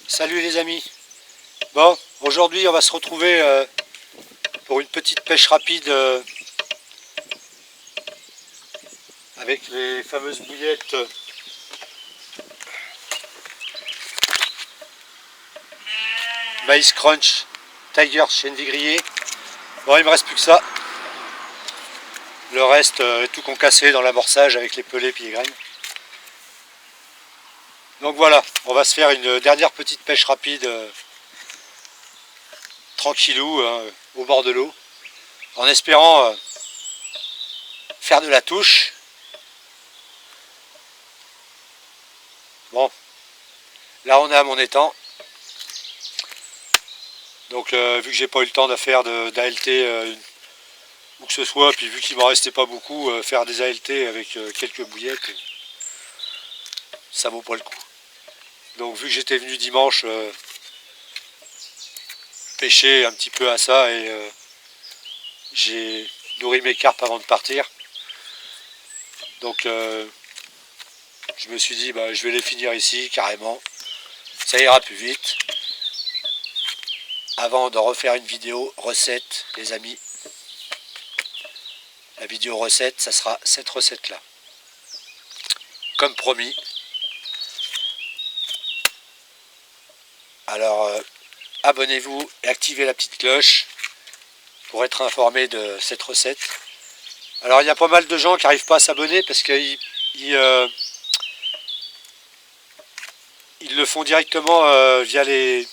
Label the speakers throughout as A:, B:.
A: Salut les amis. Bon, aujourd'hui on va se retrouver pour une petite pêche rapide avec les fameuses bouillettes Maïs Crunch Tiger Chenvi grillé. Bon, il me reste plus que ça. Le reste est tout concassé dans l'amorçage avec les pelets et les graines. Donc voilà, on va se faire une dernière petite pêche rapide tranquillou au bord de l'eau, en espérant faire de la touche. Bon, là on est à mon étang. Donc vu que j'ai pas eu le temps de faire d'ALT ou que ce soit, puis vu qu'il m'en restait pas beaucoup, faire des ALT avec quelques bouillettes, ça vaut pas le coup. Donc vu que j'étais venu dimanche pêcher un petit peu à ça et j'ai nourri mes carpes avant de partir. Donc je me suis dit bah, je vais les finir ici carrément, ça ira plus vite. Avant de refaire une vidéo recette les amis, la vidéo recette ça sera cette recette là, comme promis. Alors abonnez-vous et activez la petite cloche pour être informé de cette recette. Alors il y a pas mal de gens qui n'arrivent pas à s'abonner parce qu'ils le font directement via les...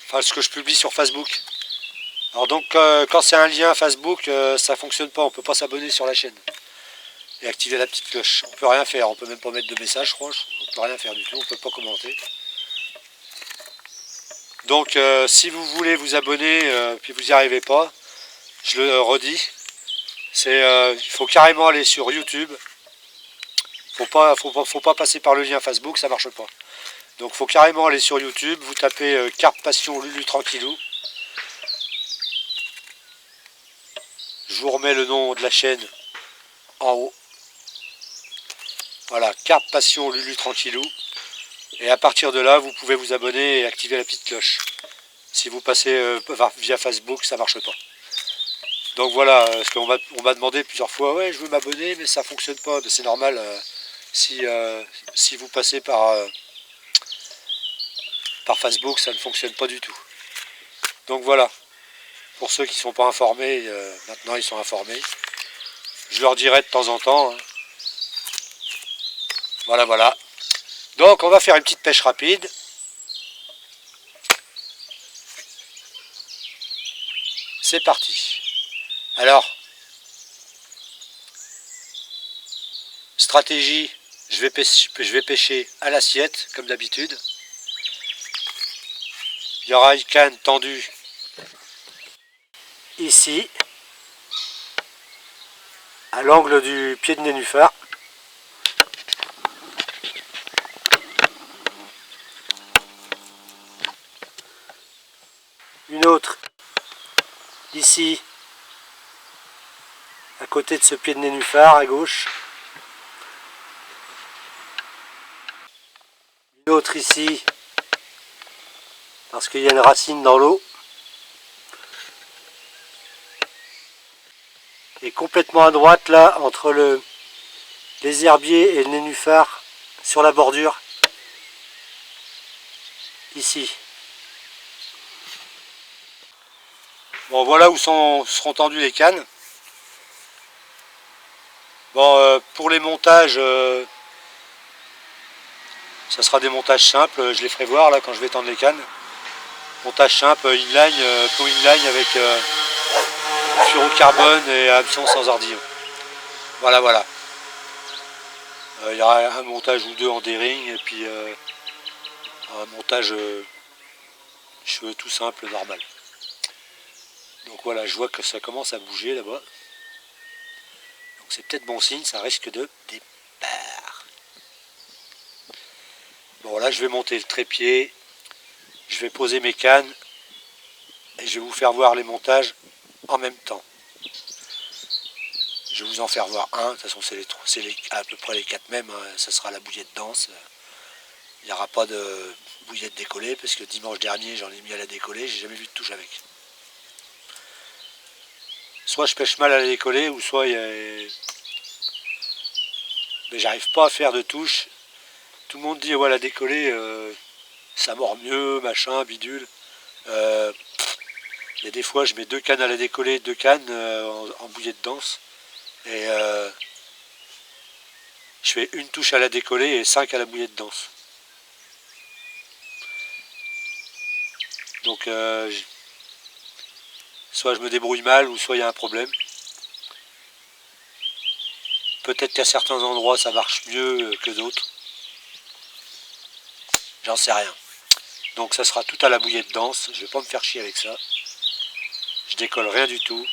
A: Enfin ce que je publie sur Facebook. Alors donc quand c'est un lien Facebook, ça fonctionne pas, on peut pas s'abonner sur la chaîne. Et activer la petite cloche. On peut rien faire, on peut même pas mettre de message, je crois. On peut rien faire du tout, on peut pas commenter. Donc si vous voulez vous abonner puis vous n'y arrivez pas, je le redis, il faut carrément aller sur YouTube. Faut pas passer par le lien Facebook, ça marche pas. Donc faut carrément aller sur YouTube, vous tapez Carpe Passion Lulu Tranquillou. Je vous remets le nom de la chaîne en haut. Voilà, Carpe Passion Lulu Tranquillou. Et à partir de là, vous pouvez vous abonner et activer la petite cloche. Si vous passez via Facebook, ça marche pas. Donc voilà, parce qu'on m'a demandé plusieurs fois, ouais, je veux m'abonner, mais ça fonctionne pas. C'est normal si vous passez par Facebook, ça ne fonctionne pas du tout. Donc voilà, pour ceux qui ne sont pas informés, maintenant ils sont informés. Je leur dirai de temps en temps. Hein. Voilà, voilà. Donc on va faire une petite pêche rapide. C'est parti. Alors, stratégie, je vais pêcher à l'assiette, comme d'habitude. Il y aura une canne tendue ici, à l'angle du pied de nénuphar. Une autre ici, à côté de ce pied de nénuphar, à gauche. Une autre ici, parce qu'il y a une racine dans l'eau. Et complètement à droite, là, entre les herbiers et le nénuphar, sur la bordure, ici. Bon, voilà où seront tendues les cannes. Bon, pour les montages, ça sera des montages simples, je les ferai voir là quand je vais tendre les cannes. Montage simple, inline, peau inline avec fluorocarbone et hameçon sans ardillon. Voilà, voilà. Il y aura un montage ou deux en D-ring et puis un montage cheveux tout simple, normal. Donc voilà, je vois que ça commence à bouger là-bas. Donc c'est peut-être bon signe, ça risque de départ. Bon là je vais monter le trépied, je vais poser mes cannes et je vais vous faire voir les montages en même temps. Je vais vous en faire voir un. De toute façon, c'est à peu près les 4 mêmes. Hein. Ça sera la bouillette dense. Il n'y aura pas de bouillette décollée parce que dimanche dernier, j'en ai mis à la décoller. J'ai jamais vu de touche avec. Soit je pêche mal à la décoller, ou soit mais j'arrive pas à faire de touche. Tout le monde dit ouais, la décoller, ça mord mieux, machin, bidule. Il y a des fois, je mets 2 cannes à la décoller, 2 cannes en bouillette dense. Et je fais une touche à la décoller et 5 à la bouillette dense. Donc soit je me débrouille mal, ou soit il y a un problème. Peut-être qu'à certains endroits ça marche mieux que d'autres. J'en sais rien. Donc ça sera tout à la bouillette dense. Je vais pas me faire chier avec ça. Je décolle rien du tout.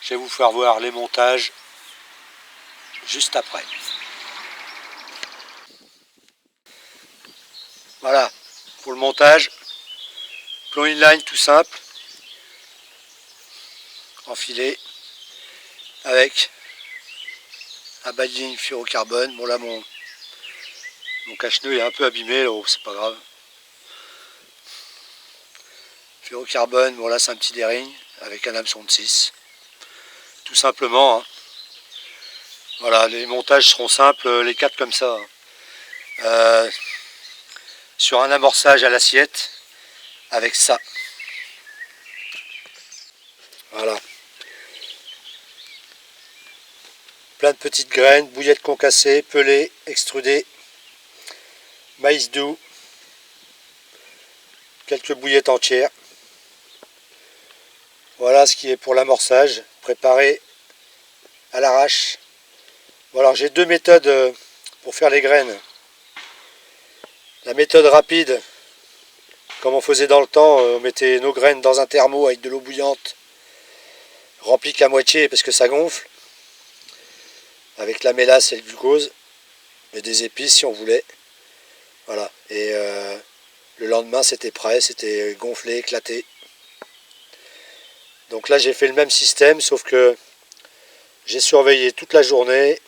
A: Je vais vous faire voir les montages juste après. Voilà pour le montage. Plomb inline tout simple. Enfilé avec un badging fluorocarbone. Bon là mon cache-nœud est un peu abîmé, là, c'est pas grave. Fluorocarbone, bon là c'est un petit D-ring avec un hameçon de 6. Tout simplement. Hein. Voilà, les montages seront simples, les 4 comme ça. Hein. Sur un amorçage à l'assiette avec ça. Voilà. Plein de petites graines, bouillettes concassées, pelées, extrudées, maïs doux, quelques bouillettes entières. Voilà ce qui est pour l'amorçage, préparé à l'arrache. Bon, alors j'ai 2 méthodes pour faire les graines. La méthode rapide, comme on faisait dans le temps, on mettait nos graines dans un thermo avec de l'eau bouillante, rempli qu'à moitié parce que ça gonfle, avec la mélasse et le glucose, et des épices si on voulait. Voilà, et le lendemain c'était prêt, c'était gonflé, éclaté. Donc là j'ai fait le même système, sauf que j'ai surveillé toute la journée.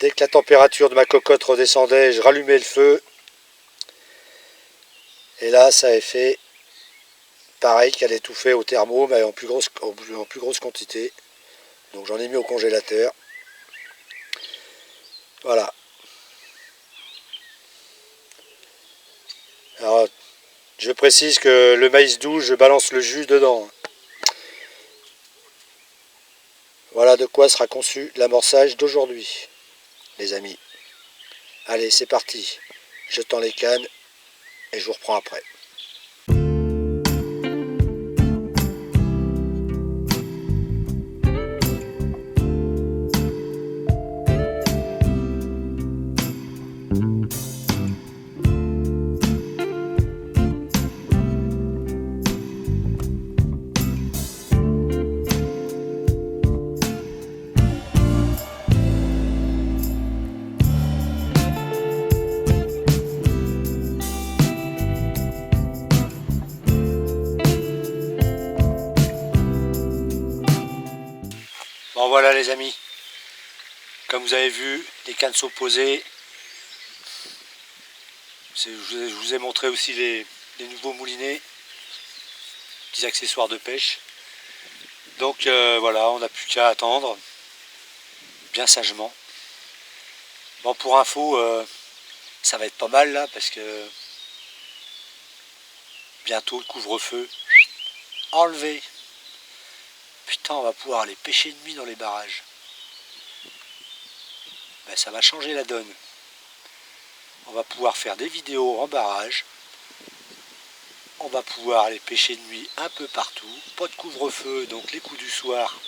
A: Dès que la température de ma cocotte redescendait, je rallumais le feu. Et là ça a fait pareil qu'elle étouffait au thermo, mais en plus grosse quantité. Donc j'en ai mis au congélateur. Voilà. Alors, je précise que le maïs doux, je balance le jus dedans. Voilà de quoi sera conçu l'amorçage d'aujourd'hui, les amis. Allez, c'est parti. Je tends les cannes et je vous reprends après. Bon voilà les amis, comme vous avez vu, les cannes sont posées. Je vous ai montré aussi les nouveaux moulinets, petits accessoires de pêche. Donc voilà, on n'a plus qu'à attendre, bien sagement. Bon, pour info, ça va être pas mal là, parce que bientôt le couvre-feu enlevé. Putain, on va pouvoir aller pêcher de nuit dans les barrages. Ben, ça va changer la donne. On va pouvoir faire des vidéos en barrage. On va pouvoir aller pêcher de nuit un peu partout. Pas de couvre-feu, donc les coups du soir.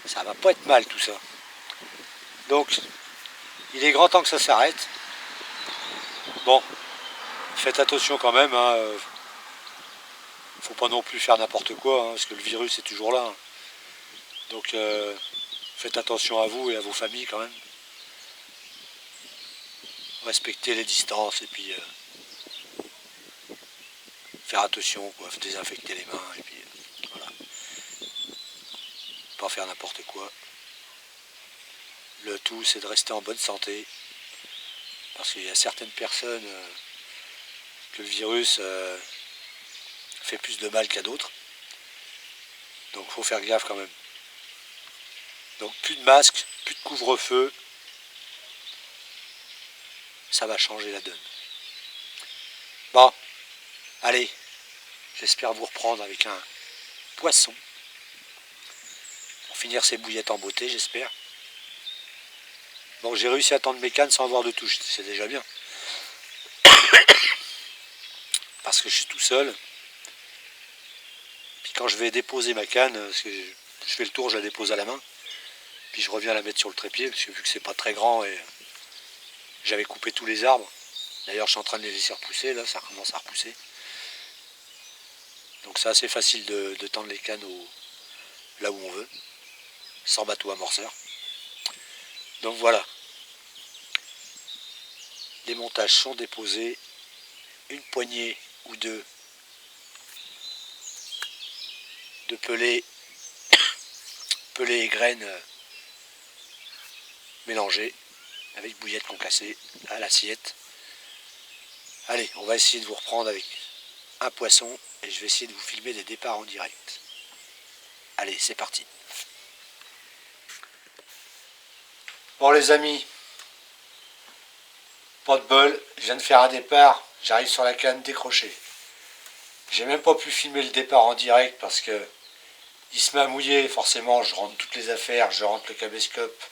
A: Ça va pas être mal tout ça. Donc, il est grand temps que ça s'arrête. Bon, faites attention quand même. Hein. Faut pas non plus faire n'importe quoi, hein, parce que le virus est toujours là. Hein. Donc faites attention à vous et à vos familles quand même. Respectez les distances et puis faire attention, quoi, désinfecter les mains et puis voilà. pas faire n'importe quoi. Le tout, c'est de rester en bonne santé. Parce qu'il y a certaines personnes que le virus fait plus de mal qu'à d'autres. Donc il faut faire gaffe quand même. Donc plus de masque, plus de couvre-feu. Ça va changer la donne. Bon, allez, j'espère vous reprendre avec un poisson. Pour finir ces bouillettes en beauté, j'espère. Bon, j'ai réussi à tendre mes cannes sans avoir de touche, c'est déjà bien. Parce que je suis tout seul. Puis quand je vais déposer ma canne, parce que je fais le tour, je la dépose à la main. Puis je reviens la mettre sur le trépied, parce que vu que c'est pas très grand et j'avais coupé tous les arbres. D'ailleurs, je suis en train de les laisser repousser, là, ça commence à repousser. Donc c'est assez facile de tendre les cannes là où on veut, sans bateau amorceur. Donc voilà. Les montages sont déposés. Une poignée ou deux de pelés et graines mélangées avec bouillettes concassées à l'assiette. Allez, on va essayer de vous reprendre avec un poisson et je vais essayer de vous filmer des départs en direct. Allez, c'est parti. Bon les amis, pas de bol, je viens de faire un départ, j'arrive sur la canne décrochée. J'ai même pas pu filmer le départ en direct parce que il se met à mouiller, forcément je rentre toutes les affaires, je rentre le caméscope.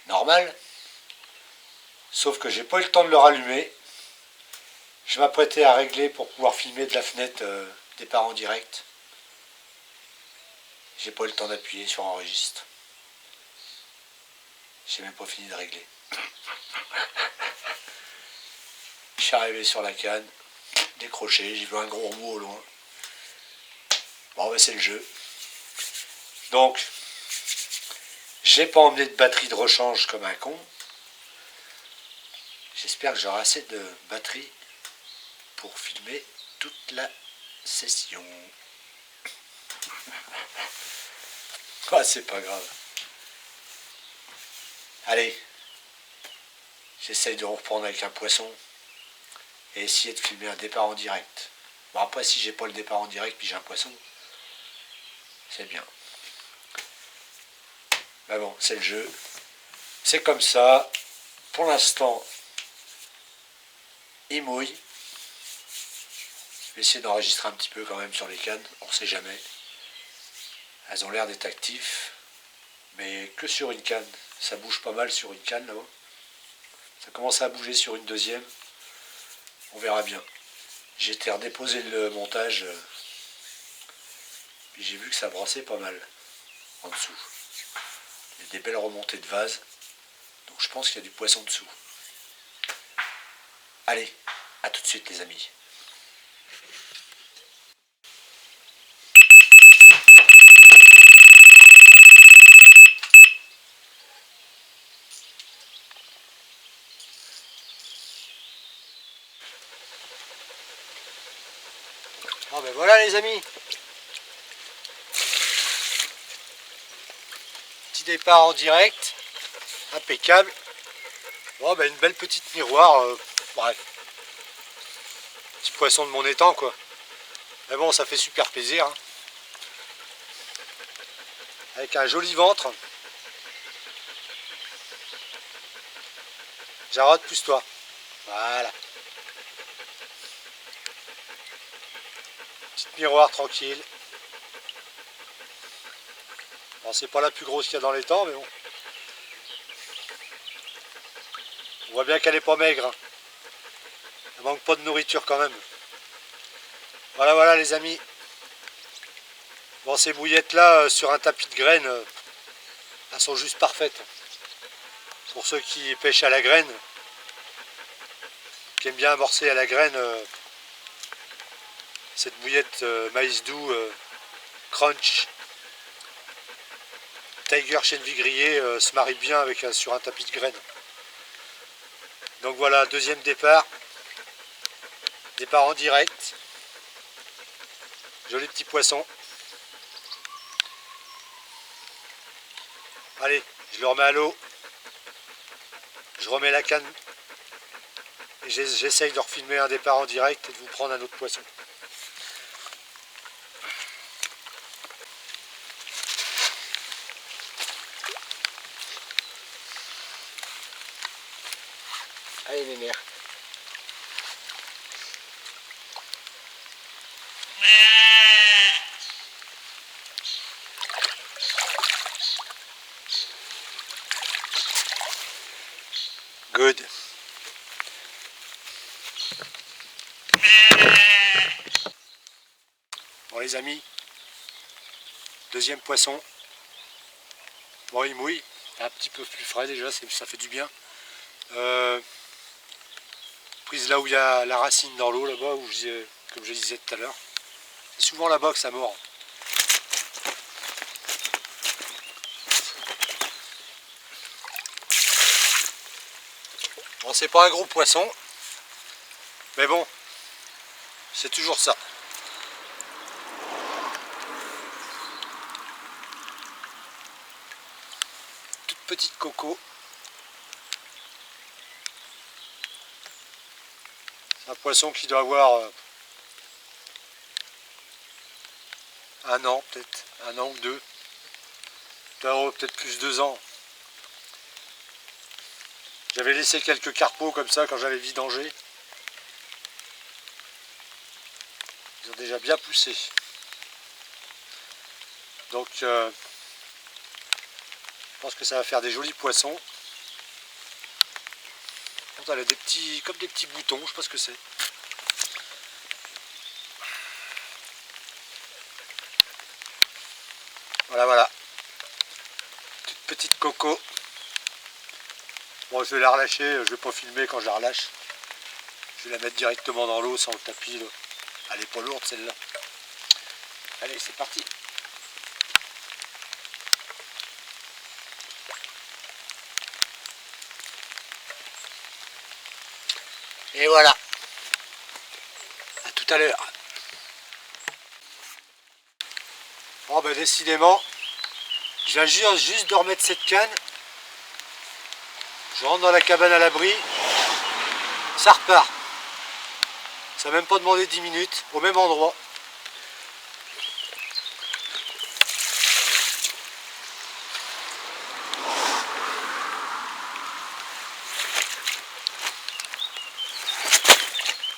A: Normal. Sauf que j'ai pas eu le temps de le rallumer. Je m'apprêtais à régler pour pouvoir filmer de la fenêtre départ en direct. J'ai pas eu le temps d'appuyer sur enregistre. J'ai même pas fini de régler. Je suis arrivé sur la canne, décroché, j'ai vu un gros mot au loin. Bon, ben c'est le jeu. Donc, j'ai pas emmené de batterie de rechange comme un con. J'espère que j'aurai assez de batterie pour filmer toute la session. Ah, c'est pas grave. Allez, j'essaye de reprendre avec un poisson et essayer de filmer un départ en direct. Bon, après, si j'ai pas le départ en direct puis j'ai un poisson, c'est bien. Mais bon, c'est le jeu. C'est comme ça. Pour l'instant, il mouille. Je vais essayer d'enregistrer un petit peu quand même sur les cannes, on ne sait jamais. Elles ont l'air d'être actives, mais que sur une canne. Ça bouge pas mal sur une canne là-haut. Ça commence à bouger sur une deuxième. On verra bien. J'ai été redéposer le montage, puis j'ai vu que ça brassait pas mal en dessous. Il y a des belles remontées de vase, donc je pense qu'il y a du poisson dessous. Allez, à tout de suite les amis. Ah ben voilà les amis. Petit départ en direct, impeccable. Bon ben une belle petite miroir, bref. Petit poisson de mon étang quoi. Mais bon ça fait super plaisir. Hein. Avec un joli ventre. Jarod, pousse-toi. Voilà. Petite miroir tranquille. Bon, c'est pas la plus grosse qu'il y a dans les temps, mais bon. On voit bien qu'elle est pas maigre. Hein. Elle manque pas de nourriture quand même. Voilà, voilà les amis. Bon, ces bouillettes là, sur un tapis de graines, elles sont juste parfaites. Pour ceux qui pêchent à la graine, qui aiment bien amorcer à la graine, cette bouillette maïs doux, crunch, Tiger chènevis grillé se marie bien avec sur un tapis de graines. Donc voilà, deuxième départ. Départ en direct. Joli petit poisson. Allez, je le remets à l'eau. Je remets la canne. Et j'essaye de refilmer un départ en direct et de vous prendre un autre poisson. Allez les mères. Good. Bon les amis, deuxième poisson. Bon il mouille, un petit peu plus frais déjà, ça fait du bien. Prise là où il y a la racine dans l'eau là-bas, comme je disais tout à l'heure. C'est souvent là-bas que ça mord. Bon c'est pas un gros poisson, mais bon, c'est toujours ça. Toute petite coco. C'est un poisson qui doit avoir un an peut-être, un an ou deux. Peut-être plus 2 ans. J'avais laissé quelques carpeaux comme ça quand j'avais vidangé. Ils ont déjà bien poussé. Donc je pense que ça va faire des jolis poissons. Elle a comme des petits boutons, je sais pas ce que c'est. Voilà, voilà. Toute petite coco. Bon, je vais la relâcher, je vais pas filmer quand je la relâche. Je vais la mettre directement dans l'eau sans le tapis. Là. Elle est pas lourde celle-là. Allez, c'est parti. Et voilà. À tout à l'heure. Bon ben décidément, je viens juste de remettre cette canne. Je rentre dans la cabane à l'abri. Ça repart. Ça n'a même pas demandé 10 minutes, au même endroit.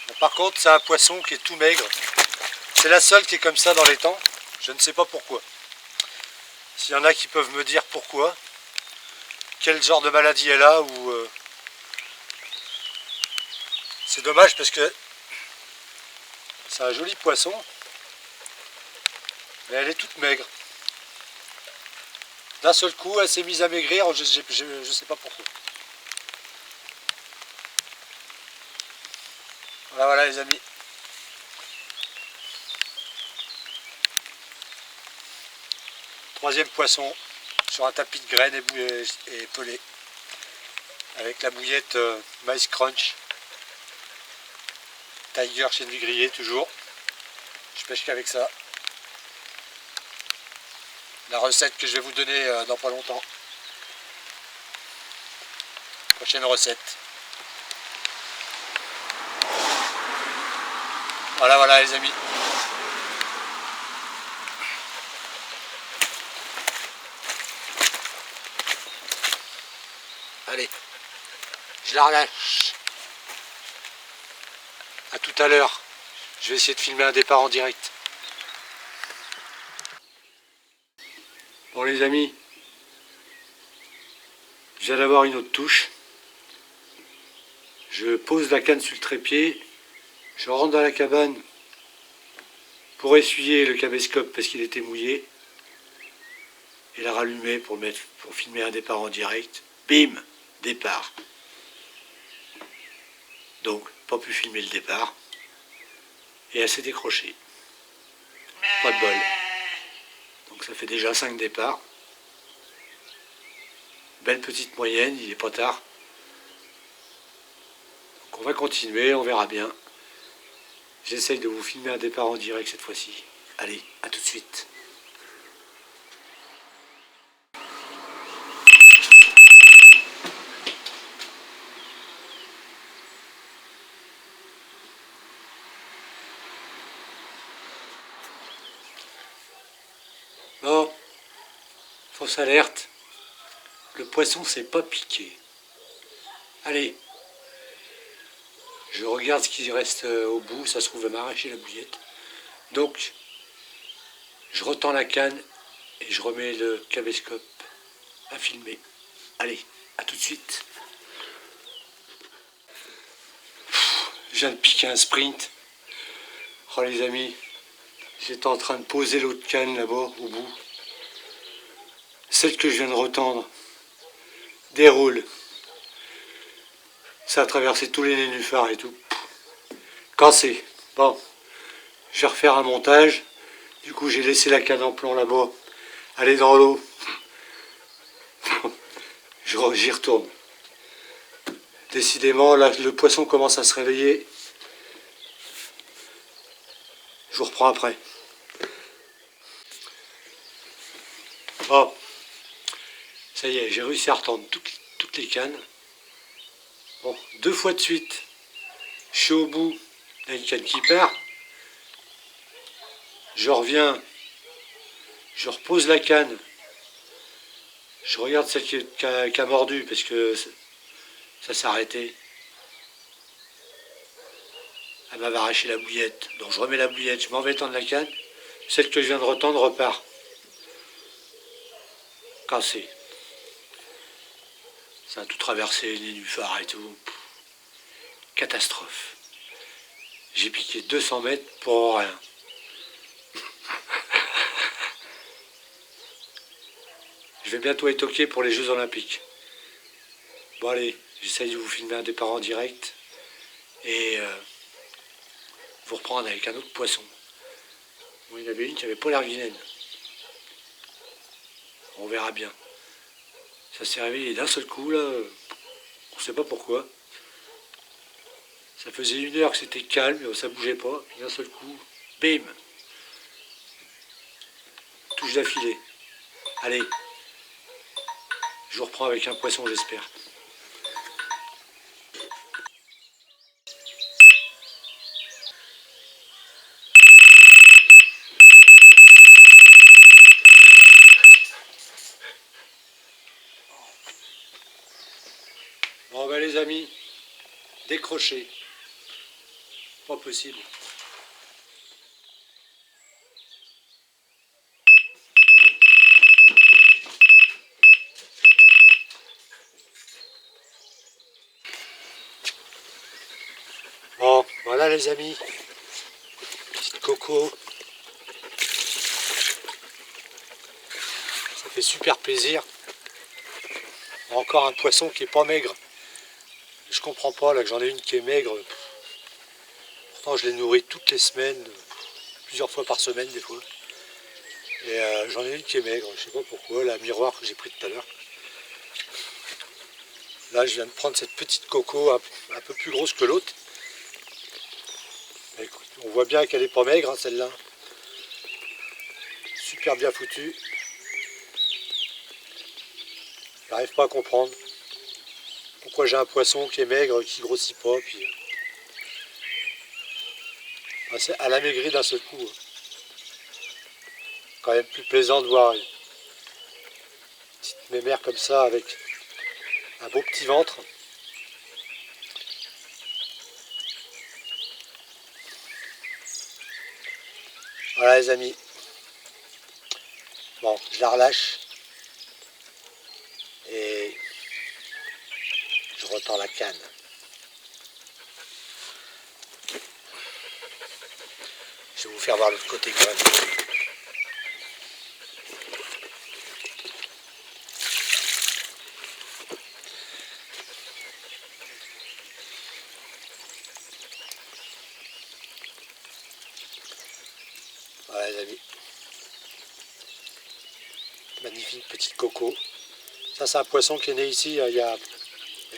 A: Bon, par contre, c'est un poisson qui est tout maigre. C'est la seule qui est comme ça dans les temps. Je ne sais pas pourquoi. S'il y en a qui peuvent me dire pourquoi, quel genre de maladie elle a, ou c'est dommage parce que c'est un joli poisson, mais elle est toute maigre. D'un seul coup, elle s'est mise à maigrir, je sais pas pourquoi. Voilà, voilà les amis. Troisième poisson sur un tapis de graines et pelé. Avec la bouillette Mice Crunch. Tiger chez lui grillé toujours. Je pêche qu'avec ça. La recette que je vais vous donner dans pas longtemps. Prochaine recette. Voilà, voilà les amis. Allez, je la relâche. A tout à l'heure. Je vais essayer de filmer un départ en direct. Bon les amis, je viens d'avoir une autre touche. Je pose la canne sur le trépied. Je rentre dans la cabane pour essuyer le caméscope parce qu'il était mouillé. Et la rallumer pour filmer un départ en direct. Bim, départ. Donc, pas pu filmer le départ. Et elle s'est décrochée. Pas de bol. Donc ça fait déjà 5 départs. Belle petite moyenne, il est pas tard. Donc on va continuer, on verra bien. J'essaye de vous filmer un départ en direct cette fois-ci. Allez, à tout de suite. Fausse alerte, le poisson s'est pas piqué. Allez, je regarde ce qui reste au bout, ça se trouve va m'arracher la bouillette. Donc, je retends la canne et je remets le caméscope à filmer. Allez, à tout de suite. Je viens de piquer un sprint. Oh les amis, j'étais en train de poser l'autre canne là-bas au bout. Celle que je viens de retendre déroule. Ça a traversé tous les nénuphars et tout. Cassé. Bon, je vais refaire un montage. Du coup, j'ai laissé la canne en plomb là-bas. Aller dans l'eau. J'y retourne. Décidément, là, le poisson commence à se réveiller. Je vous reprends après. Bon, ça y est, j'ai réussi à retendre toutes les cannes. Bon, 2 fois de suite, je suis au bout d'une canne qui part. Je reviens, je repose la canne. Je regarde celle qui a mordu parce que ça s'est arrêté. Elle m'avait arraché la bouillette. Donc je remets la bouillette, je m'en vais tendre la canne. Celle que je viens de retendre repart. Cassée. Ça a tout traversé, les nénuphars et tout. Catastrophe. J'ai piqué 200 mètres pour rien. Je vais bientôt être OK pour les Jeux Olympiques. Bon allez, j'essaye de vous filmer un départ en direct et vous reprendre avec un autre poisson. Bon, il y en avait une qui avait pas l'air vilaine. On verra bien. Ça s'est réveillé d'un seul coup là. On ne sait pas pourquoi. Ça faisait 1 heure que c'était calme, ça bougeait pas. Puis d'un seul coup, bim, touche d'affilée. Allez, je vous reprends avec un poisson, j'espère. Bon ben les amis, décroché. Pas possible. Bon, voilà les amis. Petite coco. Ça fait super plaisir. Encore un poisson qui est pas maigre. Je comprends pas là que j'en ai une qui est maigre. Pourtant je les nourris toutes les semaines, plusieurs fois par semaine des fois. Et j'en ai une qui est maigre, je sais pas pourquoi, la miroir que j'ai pris tout à l'heure. Là je viens de prendre cette petite coco un peu plus grosse que l'autre. Écoute, on voit bien qu'elle est pas maigre hein, celle-là. Super bien foutue. J'arrive pas à comprendre pourquoi j'ai un poisson qui est maigre, qui grossit pas, puis elle a maigri d'un seul coup. Quand même plus plaisant de voir une petite mémère comme ça avec un beau petit ventre. Voilà les amis. Bon, je la relâche. Et je retends la canne. Je vais vous faire voir l'autre côté quand même. Voilà les amis. Magnifique petite coco. Ça c'est un poisson qui est né ici il y a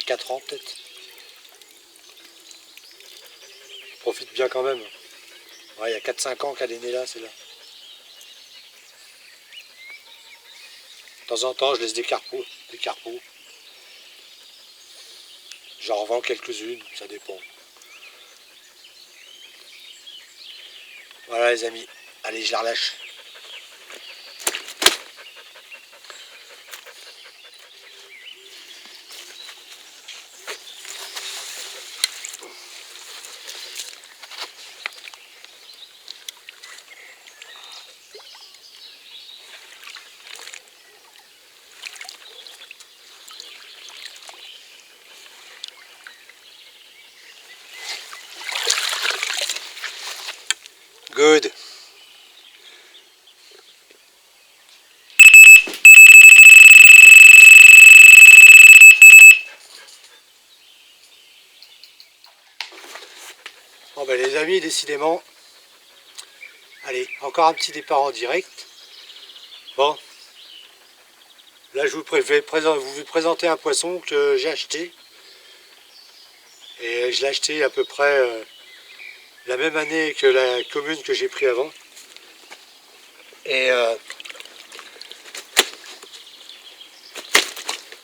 A: 4 ans peut-être. Profite bien quand même. Ouais, il y a 4-5 ans qu'elle est née là, celle-là. De temps en temps, je laisse des carpeaux. J'en revends quelques-unes, ça dépend. Voilà les amis. Allez, je la relâche. Ouais les amis, décidément. Allez, encore un petit départ en direct. Bon. Là je vais vous présenter un poisson que j'ai acheté. Et je l'ai acheté à peu près la même année que la commune que j'ai pris avant. Et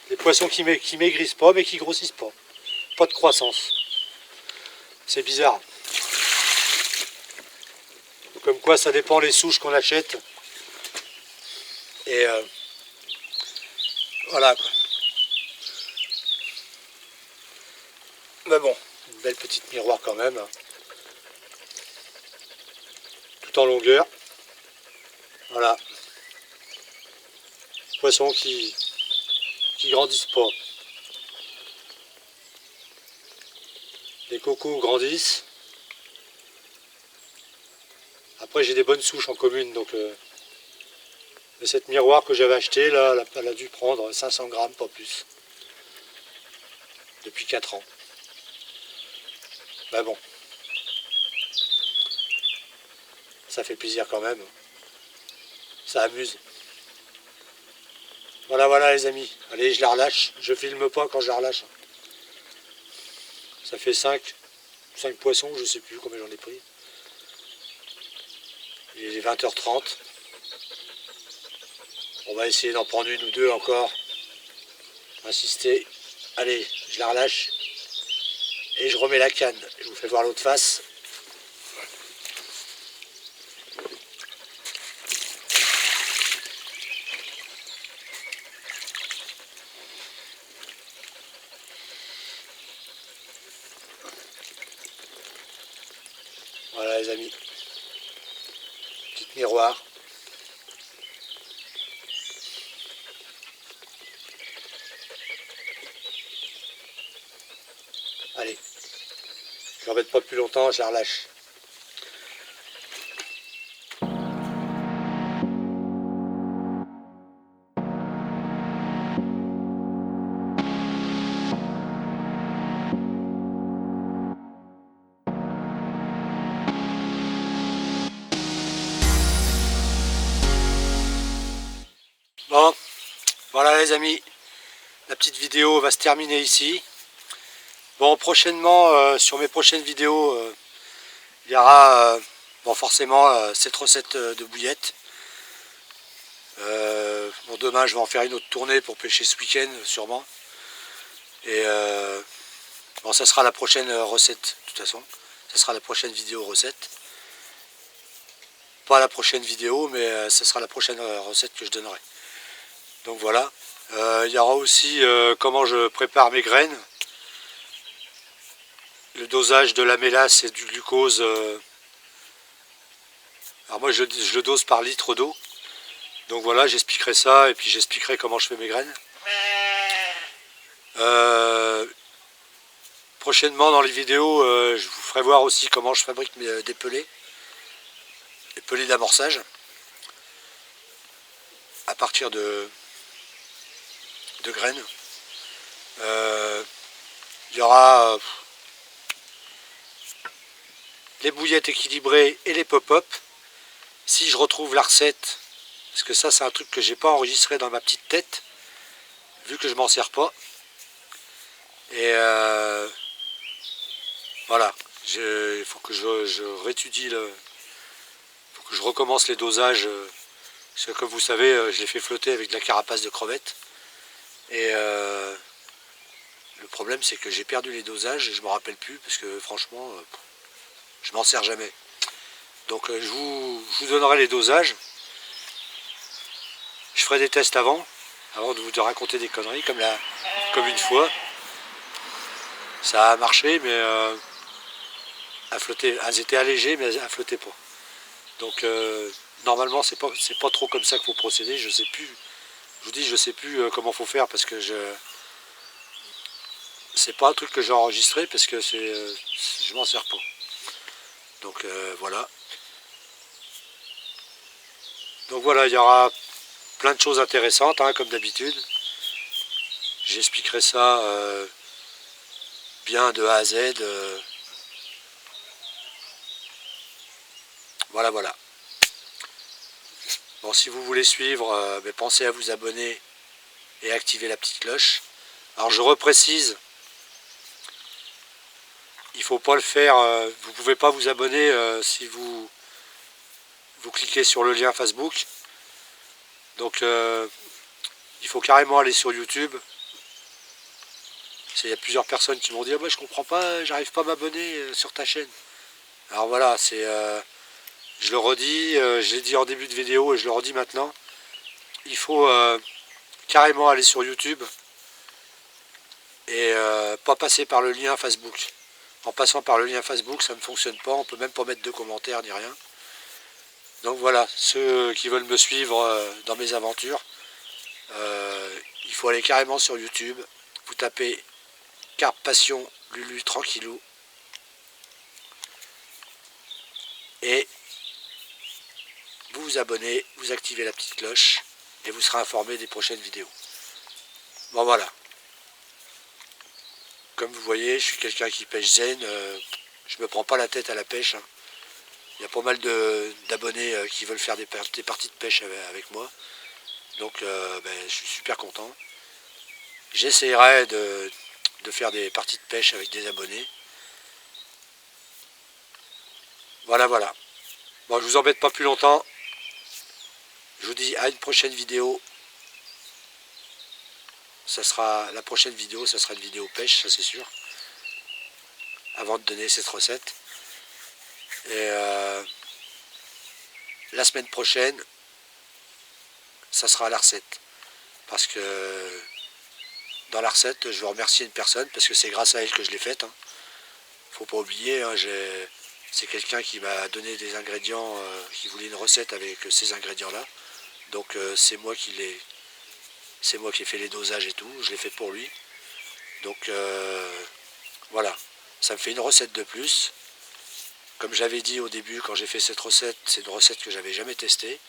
A: des poissons qui maigrissent pas mais qui grossissent pas. Pas de croissance. C'est bizarre. Comme quoi ça dépend les souches qu'on achète. Et voilà quoi. Mais bon, une belle petite miroir quand même. Tout en longueur. Voilà. Poissons qui grandissent pas. Les cocos grandissent. Après j'ai des bonnes souches en commune donc mais cette miroir que j'avais achetée là, elle a dû prendre 500 grammes, pas plus. Depuis 4 ans. Ben bon. Ça fait plaisir quand même. Ça amuse. Voilà, voilà les amis. Allez, je la relâche. Je filme pas quand je la relâche. Ça fait 5 poissons, je sais plus combien j'en ai pris. Il est 20h30. On va essayer d'en prendre une ou deux encore. Insister. Allez, je la relâche. Et je remets la canne. Je vous fais voir l'autre face. Voilà les amis. Petite miroir. Allez. Je l'embête pas plus longtemps, je la relâche. Bon, voilà les amis, la petite vidéo va se terminer ici. Bon, prochainement, sur mes prochaines vidéos, il y aura bon, forcément cette recette de bouillette. Bon, demain je vais en faire une autre tournée pour pêcher ce week-end sûrement. Et bon, ça sera la prochaine recette de toute façon. Ça sera la prochaine vidéo recette. Pas la prochaine vidéo, mais ça sera la prochaine recette que je donnerai. Donc voilà. Il y aura aussi comment je prépare mes graines. Le dosage de la mélasse et du glucose. Alors moi je le dose par litre d'eau. Donc voilà, j'expliquerai ça et puis j'expliquerai comment je fais mes graines. Prochainement dans les vidéos, je vous ferai voir aussi comment je fabrique des pelets. Des pelets d'amorçage. À partir de graines. Il y aura les bouillettes équilibrées et les pop-up. Si je retrouve la recette, parce que ça c'est un truc que j'ai pas enregistré dans ma petite tête, vu que je m'en sers pas. Et voilà, il faut que je réétudie faut que je recommence les dosages. Parce que comme vous savez, je les fais flotter avec de la carapace de crevette. Et le problème c'est que j'ai perdu les dosages et je me rappelle plus parce que franchement je m'en sers jamais. Donc je vous donnerai les dosages. Je ferai des tests avant de vous raconter des conneries comme une fois. Ça a marché mais elles flottaient, elles étaient allégées mais elles flottaient pas. Donc normalement c'est pas trop comme ça qu'il faut procéder, je sais plus. Je vous dis je sais plus comment faut faire parce que c'est pas un truc que j'ai enregistré parce que je m'en sers pas. Donc voilà. Donc voilà, il y aura plein de choses intéressantes hein, comme d'habitude. J'expliquerai ça bien de A à Z. Voilà, voilà. Bon, si vous voulez suivre, pensez à vous abonner et activer la petite cloche. Alors je reprécise, il ne faut pas le faire, vous ne pouvez pas vous abonner si vous cliquez sur le lien Facebook. Donc il faut carrément aller sur YouTube. Il y a plusieurs personnes qui m'ont dit je comprends pas, j'arrive pas à m'abonner sur ta chaîne. Alors voilà, je le redis, je l'ai dit en début de vidéo et je le redis maintenant. Il faut carrément aller sur YouTube et pas passer par le lien Facebook. En passant par le lien Facebook, ça ne fonctionne pas, on peut même pas mettre de commentaires ni rien. Donc voilà, ceux qui veulent me suivre dans mes aventures, il faut aller carrément sur YouTube, vous tapez Carpe Passion Lulu Tranquillou et vous vous abonnez, vous activez la petite cloche et vous serez informé des prochaines vidéos. Bon voilà. Comme vous voyez, je suis quelqu'un qui pêche zen, je me prends pas la tête à la pêche. Hein. Il y a pas mal d'abonnés qui veulent faire des parties de pêche avec moi. Donc je suis super content. J'essaierai de faire des parties de pêche avec des abonnés. Voilà, voilà. Bon, je vous embête pas plus longtemps. Je vous dis à une prochaine vidéo. La prochaine vidéo, ça sera une vidéo pêche, ça c'est sûr. Avant de donner cette recette. Et la semaine prochaine, ça sera la recette. Parce que dans la recette, je veux remercier une personne parce que c'est grâce à elle que je l'ai faite. Hein. Faut pas oublier, hein, c'est quelqu'un qui m'a donné des ingrédients, qui voulait une recette avec ces ingrédients-là. Donc c'est moi qui ai fait les dosages et tout, je l'ai fait pour lui. Donc voilà, ça me fait une recette de plus. Comme j'avais dit au début, quand j'ai fait cette recette, c'est une recette que j'avais jamais testée.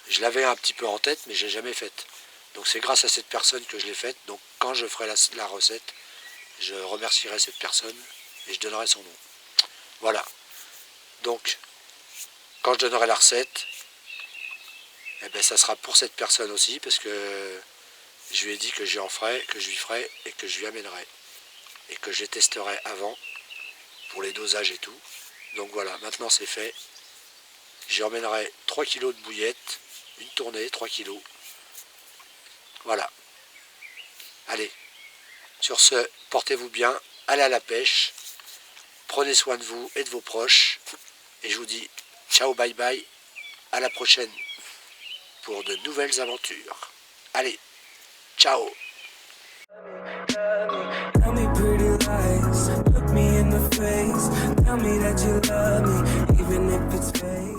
A: Je l'avais un petit peu en tête, mais je l'ai jamais faite. Donc c'est grâce à cette personne que je l'ai faite. Donc quand je ferai la recette, je remercierai cette personne et je donnerai son nom. Voilà. Donc, quand je donnerai la recette, ça sera pour cette personne aussi, parce que je lui ai dit que je lui ferai et que je lui amènerai. Et que je les testerai avant, pour les dosages et tout. Donc voilà, maintenant c'est fait. J'y emmènerai 3 kg de bouillettes, une tournée, 3 kg. Voilà. Allez, sur ce, portez-vous bien, allez à la pêche, prenez soin de vous et de vos proches, et je vous dis ciao, bye bye, à la prochaine pour de nouvelles aventures. Allez, ciao. Tell me pretty lies, look me in the face, tell me that you love me, even if it's fake.